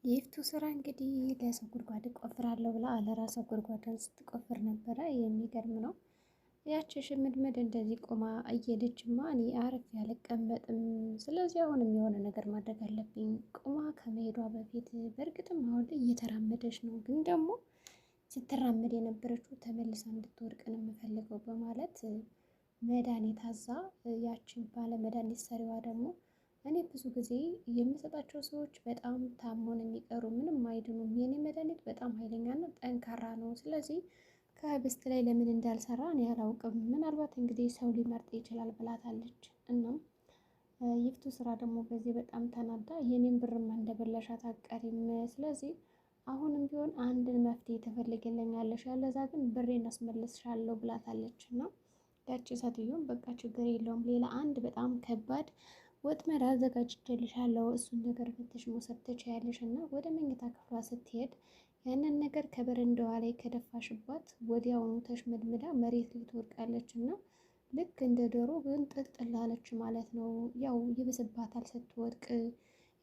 የይፍቱ ስራ እንግዲህ ለሰው ጉድጓድ እቆፍራለሁ ብላ ለራሷ ጉድጓዷን ስትቆፍር ነበረ። የሚገርም ነው። ያቺ ሽምድምድ እንደዚህ ቆማ እየሄደችማ እኔ አርፌ አልቀመጥም። ስለዚህ አሁንም የሆነ ነገር ማድረግ አለብኝ። ቆማ ከመሄዷ በፊት በእርግጥም አሁን ላይ እየተራመደች ነው፣ ግን ደግሞ ስትራመድ የነበረችው ተመልሳ እንድትወድቅ ነው የምፈልገው በማለት መድኃኒት አዛ ያችን ባለ መድኃኒት ሰሪዋ ደግሞ እኔ ብዙ ጊዜ የምሰጣቸው ሰዎች በጣም ታመው ነው የሚቀሩ፣ ምንም አይድኑም። የኔ መድኃኒት በጣም ኃይለኛና ጠንካራ ነው። ስለዚህ ከህብስት ላይ ለምን እንዳልሰራ እኔ አላውቅም። ምናልባት እንግዲህ ሰው ሊመርጥ ይችላል ብላታለች። እናም ይፍቱ ስራ ደግሞ በዚህ በጣም ተናዳ የኔን ብርማ እንደበላሻት አትቀሪም። ስለዚህ አሁንም ቢሆን አንድ መፍትሄ ትፈልግልኛለሽ፣ ያለዛ ግን ብሬን አስመልስሻለሁ ብላታለች። እና ያቺ ሴትዮም በቃ ችግር የለውም ሌላ አንድ በጣም ከባድ ወጥመድ አዘጋጅቼልሻለሁ፣ እሱን ነገር ፈተሽ መውሰድ ትችያለሽ። እና ወደ መኝታ ክፍሏ ስትሄድ ያንን ነገር ከበረንዳዋ ላይ ከደፋሽባት ወዲያውኑ ተሽመድምዳ መሬት ላይ ትወድቃለች። እና ልክ እንደ ዶሮ ግን ጥልጥል አለች ማለት ነው። ያው ይብስባታል ስትወድቅ፣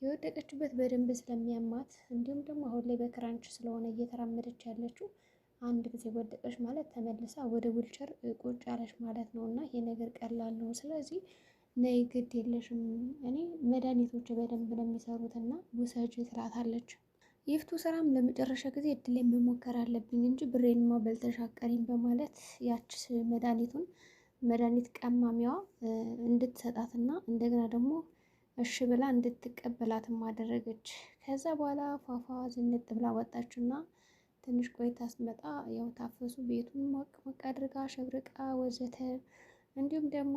የወደቀችበት በደንብ ስለሚያማት እንዲሁም ደግሞ አሁን ላይ በክራንች ስለሆነ እየተራመደች ያለችው አንድ ጊዜ ወደቀች ማለት ተመልሳ ወደ ዊልቸር ቁጭ ያለች ማለት ነው። እና ይሄ ነገር ቀላል ነው። ስለዚህ ነይ ግድ የለሽም፣ እኔ መድኃኒቶች በደንብ ነው የሚሰሩት እና ውሰጅ ትላታለች። ይፍቱ ስራም ለመጨረሻ ጊዜ እድል መሞከር አለብኝ እንጂ ብሬንማ በልተሽ አትቀሪም በማለት ያች መድኃኒት ቀማሚዋ እንድትሰጣትና እንደገና ደግሞ እሺ ብላ እንድትቀበላትም አደረገች። ከዛ በኋላ ፏፏ ዝንጥ ብላ ወጣችና ትንሽ ቆይታ ስትመጣ ያው ታፈሱ ቤቱን ሞቅ ሞቅ አድርጋ ሸብርቃ ወዘተ እንዲሁም ደግሞ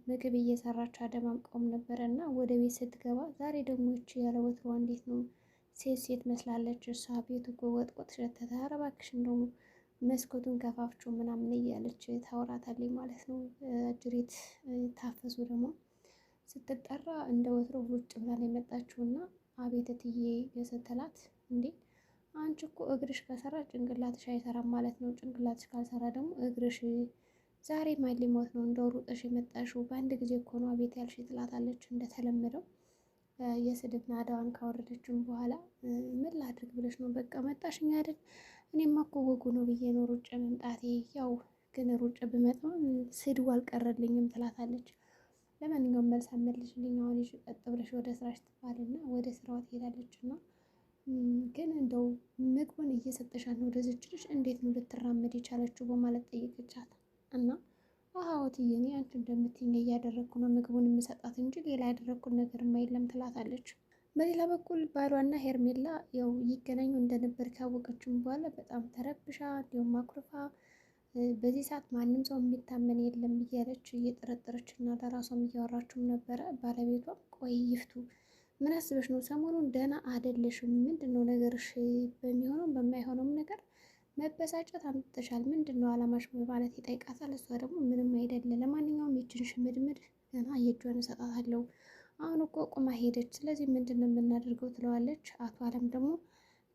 ምግብ እየሰራች አደማምቀውም ነበረ። እና ወደ ቤት ስትገባ ዛሬ ደግሞ ይቺ ያለ ወትሮዋ እንዴት ነው ሴት መስላለች። እሷ ቤቱ እኮ ወጥ ሸተተ፣ ኧረ እባክሽ እንደውም መስኮቱን ከፋፍችው ምናምን እያለች ታወራታለች ማለት ነው። አጅሬት ታፈሱ ደግሞ ስትጠራ እንደ ወትሮ ውጭ ብላ ነው የመጣችውና አቤት እትዬ የስትላት፣ እንዴ አንቺ እኮ እግርሽ ከሰራ ጭንቅላትሽ አይሰራም ማለት ነው፣ ጭንቅላትሽ ካልሰራ ደግሞ እግርሽ ዛሬ ማን ሊሞት ነው እንደው ሩጠሽ የመጣሽው? በአንድ ጊዜ እኮ ነው አቤት ያልሽ ትላታለች። እንደተለመደው የስድብ ናዳዋን ካወረደችም በኋላ ምን ላድርግ ብለሽ ነው? በቃ መጣሽኝ አይደል? እኔማ እኮ ወጉ ነው ብዬ ነው ሩጬ መምጣቴ። ያው ግን ሩጬ ብመጣም ስድቡ አልቀረልኝም ትላታለች። ለማንኛውም መልስ አመልሽልኝ፣ አሁን ይሽ ቀጥ ብለሽ ወደ ስራሽ ትባልና ወደ ስራዋ ትሄዳለች። እና ግን እንደው ምግቡን እየሰጠሻት ነው ወደዚች ልጅ እንዴት ነው ልትራመድ የቻለችው በማለት ጠየቀቻት። እና እትዬ እኔ አንቺ እንደምትይኝ እያደረግኩ ነው ምግቡን የምሰጣት እንጂ ሌላ ያደረግኩት ነገር የለም ትላታለች። በሌላ በኩል ባሏና ሄርሜላ ያው ይገናኙ እንደነበር ካወቀችም በኋላ በጣም ተረብሻ እንዲሁም አኩርፋ በዚህ ሰዓት ማንም ሰው የሚታመን የለም እያለች እየጠረጠረች እና ለራሷም እያወራችም ነበረ። ባለቤቷም ቆይ ይፍቱ ምን አስበሽ ነው? ሰሞኑን ደህና አይደለሽም፣ ምንድን ነው ነገርሽ? በሚሆነው በማይሆነውም ነገር መበሳጨት አምጥተሻል፣ ምንድን ነው አላማሽ በማለት ይጠይቃታል። እሷ ደግሞ ምንም አይደለ፣ ለማንኛውም ይችን ሽምድምድ ገና የእጇን እሰጣታለሁ፣ አሁን እኮ ቁማ ሄደች፣ ስለዚህ ምንድን ነው የምናደርገው ትለዋለች። አቶ አለም ደግሞ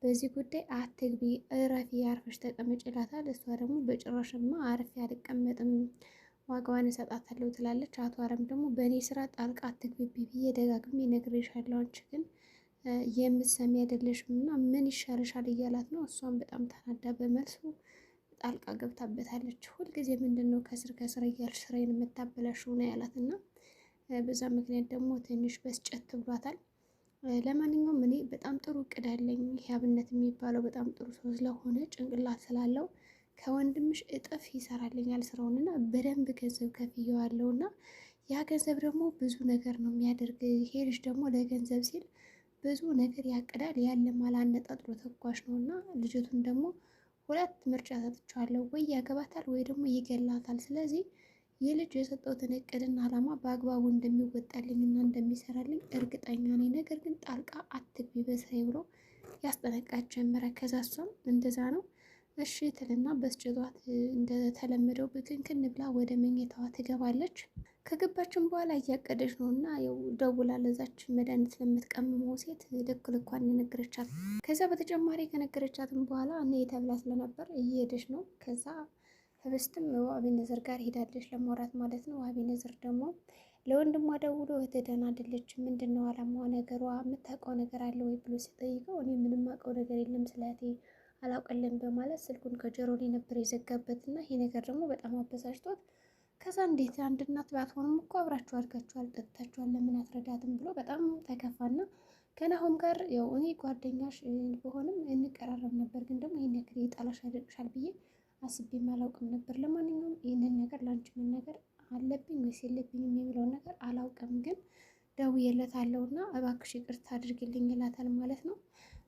በዚህ ጉዳይ አትግቢ፣ እረፊ፣ አርፈሽ ተቀመጭ ይላታል። እሷ ደግሞ በጭራሽማ አርፌ አልቀመጥም፣ ዋጋዋን እሰጣታለሁ ትላለች። አቶ አለም ደግሞ በእኔ ስራ ጣልቃ አትግቢቢ ብዬ ደጋግሜ ነግሬሻለሁ፣ አንቺ ግን የምትሰሚ አይደለሽም እና ምን ይሻልሻል እያላት ነው። እሷም በጣም ተናዳ በመልሱ ጣልቃ ገብታበታለች። ሁልጊዜ ምንድን ነው ከስር ከስር እያልሽ ስራዬን የምታበላሽው ነው ያላት። እና በዛ ምክንያት ደግሞ ትንሽ በስጨት ብሏታል። ለማንኛውም እኔ በጣም ጥሩ እቅድ አለኝ። አብነት የሚባለው በጣም ጥሩ ሰው ስለሆነ ጭንቅላት ስላለው ከወንድምሽ እጥፍ ይሰራልኛል ስራውን እና በደንብ ገንዘብ ከፍየዋለሁ እና ያ ገንዘብ ደግሞ ብዙ ነገር ነው የሚያደርግ። ይሄ ልጅ ደግሞ ለገንዘብ ሲል ብዙ ነገር ያቅዳል፣ ያለማል፣ አነጣጥሮ ተኳሽ ነው። እና ልጅቱን ደግሞ ሁለት ምርጫ ሰጥቻለሁ፣ ወይ ያገባታል ወይ ደግሞ ይገላታል። ስለዚህ ይህ ልጅ የሰጠሁትን እቅድና ዓላማ በአግባቡ እንደሚወጣልኝና እንደሚሰራልኝ እርግጠኛ ነኝ። ነገር ግን ጣልቃ አትግቢ በስራዬ ብሎ ያስጠነቅቃት ጀመረ። ከዛ እሷም እንደዛ ነው እሺ ትልና በስጭቷት እንደተለመደው ብክንክን ብላ ወደ መኝታዋ ትገባለች። ከገባችን በኋላ እያቀደች ነው እና ያው ደውላ ለዛች መድኃኒት ለምትቀምመው ሴት ልክ ልኳን የነገረቻት። ከዛ በተጨማሪ ከነገረቻትም በኋላ እኔ ተብላ ስለነበር እየሄደች ነው። ከዛ ህብስትም አቤኔዘር ጋር ሄዳለች ለማውራት ማለት ነው። አቤኔዘር ደግሞ ለወንድሟ ደውሎ እህትህ ደህና አይደለችም፣ ምንድን ነው አላማዋ፣ ነገሯ፣ የምታውቀው ነገር አለ ወይ ብሎ ሲጠይቀው እኔ ምንም አውቀው ነገር የለም ስለ እህቴ አላውቅልም በማለት ስልኩን ከጆሮ ላይ ነበር የዘጋበት እና ይሄ ነገር ደግሞ በጣም አበሳጭቶት ከዛ እንዴት አንድ እናት ባትሆኑም እኮ አብራችሁ አድጋችኋል፣ ጠጥታችኋል፣ ለምን አትረዳትም ብሎ በጣም ተከፋና ከናሆም ጋር ያው እኔ ጓደኛሽ በሆንም እንቀራረብ ነበር፣ ግን ደግሞ ይህን ያክል የጣላሽ ያደርግሻል ብዬ አስቤም አላውቅም ነበር። ለማንኛውም ይህንን ነገር ላንቺ መናገር አለብኝ ወይስ የለብኝም የሚለውን ነገር አላውቅም፣ ግን ደውዬለታለሁ እና እባክሽ ይቅርታ አድርግልኝ ይላታል ማለት ነው።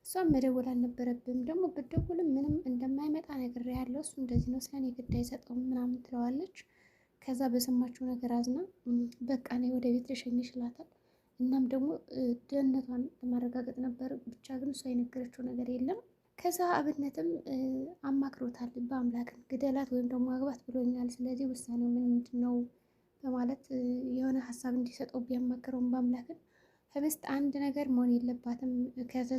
እሷም መደወል አልነበረብም ደግሞ ብትደውልም ምንም እንደማይመጣ ነግሬያለሁ፣ እሱ እንደዚህ ነው ስለኔ ግድ አይሰጠውም ምናምን ትለዋለች። ከዛ በሰማችው ነገር አዝና በቃ እኔ ወደ ቤት ልሸኝሽ ይላታል። እናም ደግሞ ደህንነቷን ለማረጋገጥ ነበር፣ ብቻ ግን እሷ የነገረችው ነገር የለም። ከዛ አብነትም አማክሮታል። በአምላክን ግደላት ወይም ደግሞ አግባት ብሎኛል፣ ስለዚህ ውሳኔው ምንድን ነው በማለት የሆነ ሀሳብ እንዲሰጠው ቢያማክረውም በአምላክን ህብስት አንድ ነገር መሆን የለባትም ከዛ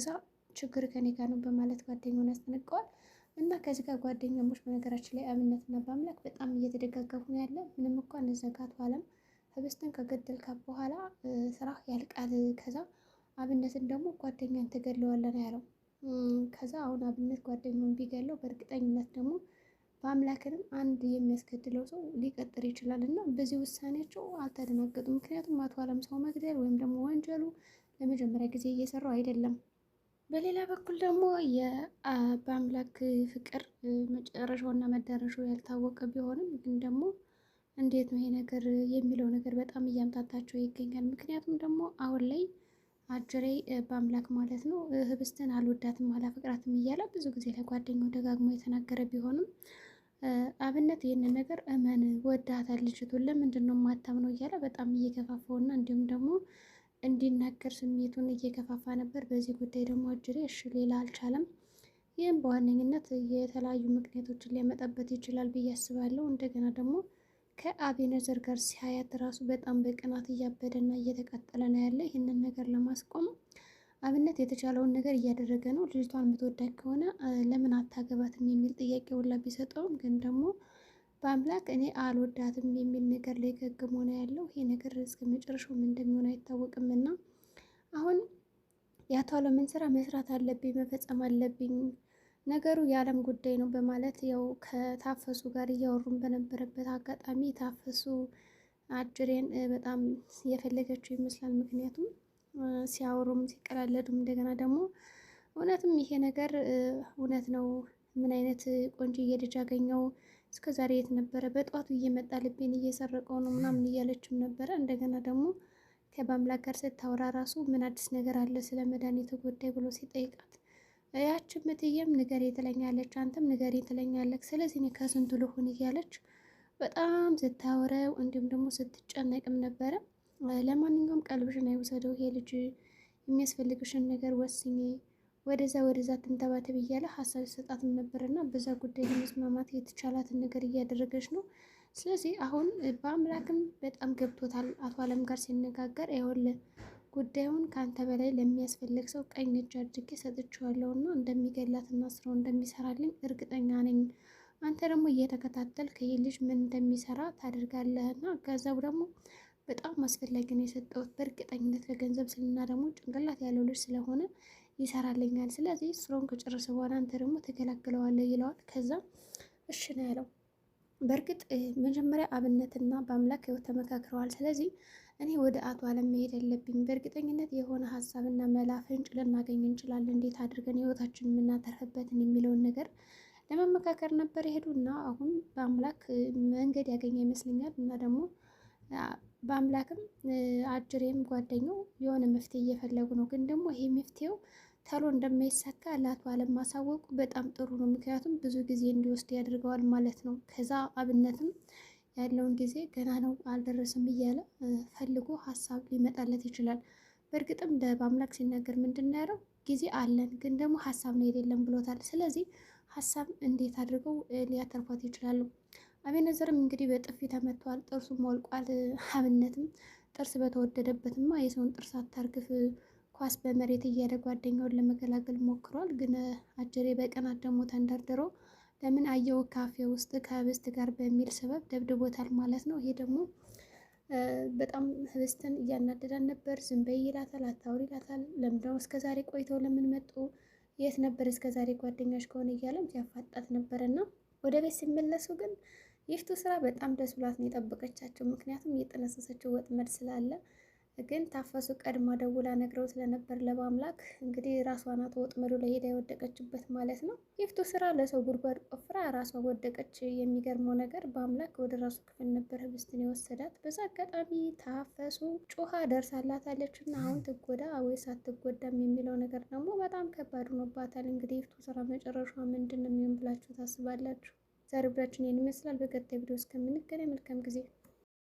ችግር ከኔ ጋር ነው በማለት ጓደኛውን ያስጠነቀዋል። እና ከዚህ ጋር ጓደኛሞች በነገራችን ላይ አብነትና በአምላክ በጣም እየተደጋገፉ ነው ያለ። ምንም እንኳን ዘጋቱ አለም ህብስትን ከገደልካት በኋላ ስራ ያልቃል። ከዛ አብነትን ደግሞ ጓደኛን ትገለዋለን ያለው። ከዛ አሁን አብነት ጓደኛውን ቢገለው በእርግጠኝነት ደግሞ በአምላክንም አንድ የሚያስገድለው ሰው ሊቀጥር ይችላል እና በዚህ ውሳኔያቸው አልተደናገጡም። ምክንያቱም አቶ አለም ሰው መግደል ወይም ደግሞ ወንጀሉ ለመጀመሪያ ጊዜ እየሰራው አይደለም። በሌላ በኩል ደግሞ በአምላክ ፍቅር መጨረሻውና መዳረሻው ያልታወቀ ቢሆንም ግን ደግሞ እንዴት ነው ይሄ ነገር የሚለው ነገር በጣም እያምታታቸው ይገኛል። ምክንያቱም ደግሞ አሁን ላይ አጅሬ በአምላክ ማለት ነው ህብስትን አልወዳትም አላፈቅራትም እያለ ብዙ ጊዜ ለጓደኛው ደጋግሞ የተናገረ ቢሆንም አብነት ይህንን ነገር እመን ወዳታል ልጅቱን ለምንድን ነው የማታምነው እያለ በጣም እየገፋፋውና እንዲሁም ደግሞ እንዲናገር ስሜቱን እየገፋፋ ነበር። በዚህ ጉዳይ ደግሞ አጅሬ እሺ ሌላ አልቻለም። ይህም በዋነኝነት የተለያዩ ምክንያቶችን ሊያመጣበት ይችላል ብዬ አስባለሁ። እንደገና ደግሞ ከአቤነዘር ጋር ሲያያት ራሱ በጣም በቅናት እያበደና እየተቃጠለ ነው ያለ። ይህንን ነገር ለማስቆም አብነት የተቻለውን ነገር እያደረገ ነው። ልጅቷን የምትወዳት ከሆነ ለምን አታገባትም የሚል ጥያቄ ሁላ ቢሰጠውም ግን ደግሞ በአምላክ እኔ አልወዳትም የሚል ነገር ላይ ገግሞ ነው ያለው። ይሄ ነገር እስከ መጨረሻው ምን እንደሚሆን አይታወቅም እና አሁን የአቶ አለምን ስራ መስራት አለብኝ፣ መፈጸም አለብኝ፣ ነገሩ የዓለም ጉዳይ ነው በማለት ያው ከታፈሱ ጋር እያወሩን በነበረበት አጋጣሚ ታፈሱ አጅሬን በጣም የፈለገችው ይመስላል። ምክንያቱም ሲያወሩም ሲቀላለዱም እንደገና ደግሞ እውነትም ይሄ ነገር እውነት ነው፣ ምን አይነት ቆንጆዬ ልጅ አገኘው እስከ ዛሬ የት ነበረ? በጠዋቱ እየመጣ ልቤን እየሰረቀው ነው ምናምን እያለችም ነበረ። እንደገና ደግሞ ከበአምላክ ጋር ስታወራ ራሱ ምን አዲስ ነገር አለ ስለ መድኃኒቱ ጉዳይ ብሎ ሲጠይቃት ያችን ምትየም ንገሬ ትለኛለች፣ አንተም ንገሬ ትለኛለች፣ ስለዚህ እኔ ከስንቱ ልሁን እያለች በጣም ስታወረው እንዲሁም ደግሞ ስትጨነቅም ነበረ። ለማንኛውም ቀልብሽን አይውሰደው ይሄ ልጅ፣ የሚያስፈልግሽን ነገር ወስኜ ወደዛ ትንተባተብ እያለ ሀሳብ ይሰጣትም ነበር እና በዛ ጉዳይ ለመስማማት የተቻላትን ነገር እያደረገች ነው። ስለዚህ አሁን በአምላክም በጣም ገብቶታል። አቶ አለም ጋር ሲነጋገር ይኸውልህ ጉዳዩን ከአንተ በላይ ለሚያስፈልግ ሰው ቀኝ እጅ አድርጌ ሰጥቼዋለሁ እና እንደሚገላትና ስራው እንደሚሰራልኝ እርግጠኛ ነኝ። አንተ ደግሞ እየተከታተልክ ይህ ልጅ ምን እንደሚሰራ ታደርጋለህ እና ገንዘቡ ደግሞ በጣም አስፈላጊ ነው የሰጠሁት በእርግጠኝነት ለገንዘብ ስልና ደግሞ ጭንቅላት ያለው ልጅ ስለሆነ ይሰራልኛል። ስለዚህ ስራውን ከጨረሰ በኋላ አንተ ደግሞ ተገላግለዋለህ ይለዋል። ከዛ እሺ ነው ያለው። በእርግጥ መጀመሪያ አብነትና በአምላክ ህይወት ተመካክረዋል። ስለዚህ እኔ ወደ አቶ አለም መሄድ ያለብኝ በእርግጠኝነት የሆነ ሀሳብና መላ ፍንጭ ልናገኝ እንችላለን፣ እንዴት አድርገን ህይወታችን የምናተርፍበትን የሚለውን ነገር ለመመካከር ነበር የሄዱና አሁን በአምላክ መንገድ ያገኘ ይመስለኛል። እና ደግሞ በአምላክም አጅሬም ጓደኛው የሆነ መፍትሄ እየፈለጉ ነው። ግን ደግሞ ይሄ መፍትሄው ተሎ እንደማይሳካ ለአቶ አለም ማሳወቁ በጣም ጥሩ ነው። ምክንያቱም ብዙ ጊዜ እንዲወስድ ያደርገዋል ማለት ነው። ከዛ አብነትም ያለውን ጊዜ ገና ነው አልደረስም እያለ ፈልጎ ሀሳብ ሊመጣለት ይችላል። በእርግጥም በአምላክ ሲናገር ምንድን ነው ያለው? ጊዜ አለን ግን ደግሞ ሀሳብ ነው የሌለም ብሎታል። ስለዚህ ሀሳብ እንዴት አድርገው ሊያተርፏት ይችላሉ? አቤነዘርም እንግዲህ በጥፊ ተመቷል፣ ጥርሱም ወልቋል። አብነትም ጥርስ በተወደደበትማ የሰውን ጥርስ አታርግፍ ኳስ በመሬት እያለ ጓደኛውን ለመገላገል ሞክሯል። ግን አጀሬ በቀናት ደግሞ ተንደርድሮ ለምን አየው ካፌ ውስጥ ከህብስት ጋር በሚል ሰበብ ደብድቦታል ማለት ነው። ይሄ ደግሞ በጣም ህብስትን እያናደዳን ነበር። ዝም በይ ይላታል፣ አታውሪ ይላታል። ለምንድነው እስከዛሬ ቆይተው ለምን መጡ? የት ነበር እስከዛሬ ጓደኛሽ ከሆነ እያለም ሲያፋጣት ነበረና ወደ ቤት ሲመለሱ ግን ይፍቱ ስራ በጣም ደስ ብሏት ነው የጠበቀቻቸው። ምክንያቱም እየጠነሰሰችው ወጥመድ ስላለ ግን ታፈሱ ቀድማ ደውላ ነግረው ስለነበር ለማምላክ እንግዲህ ራሷ ናት ወጥመዱ ላይ ሄዳ የወደቀችበት ማለት ነው። ይፍቱ ስራ ለሰው ጉድጓድ ቆፍራ ራሷ ወደቀች። የሚገርመው ነገር በአምላክ ወደ ራሱ ክፍል ነበር ህብስትን የወሰዳት። በዛ አጋጣሚ ታፈሱ ጮሃ ደርሳላታለች እና አሁን ትጎዳ ወይስ አትጎዳም የሚለው ነገር ደግሞ በጣም ከባድ ሆኖባታል። እንግዲህ ይፍቱ ስራ መጨረሻ ምንድን ነው የሚሆን ብላችሁ ታስባላችሁ? ዛሬ ብላችን ይህን ይመስላል። በቀጣይ ቪዲዮ እስከምንገናኝ መልካም ጊዜ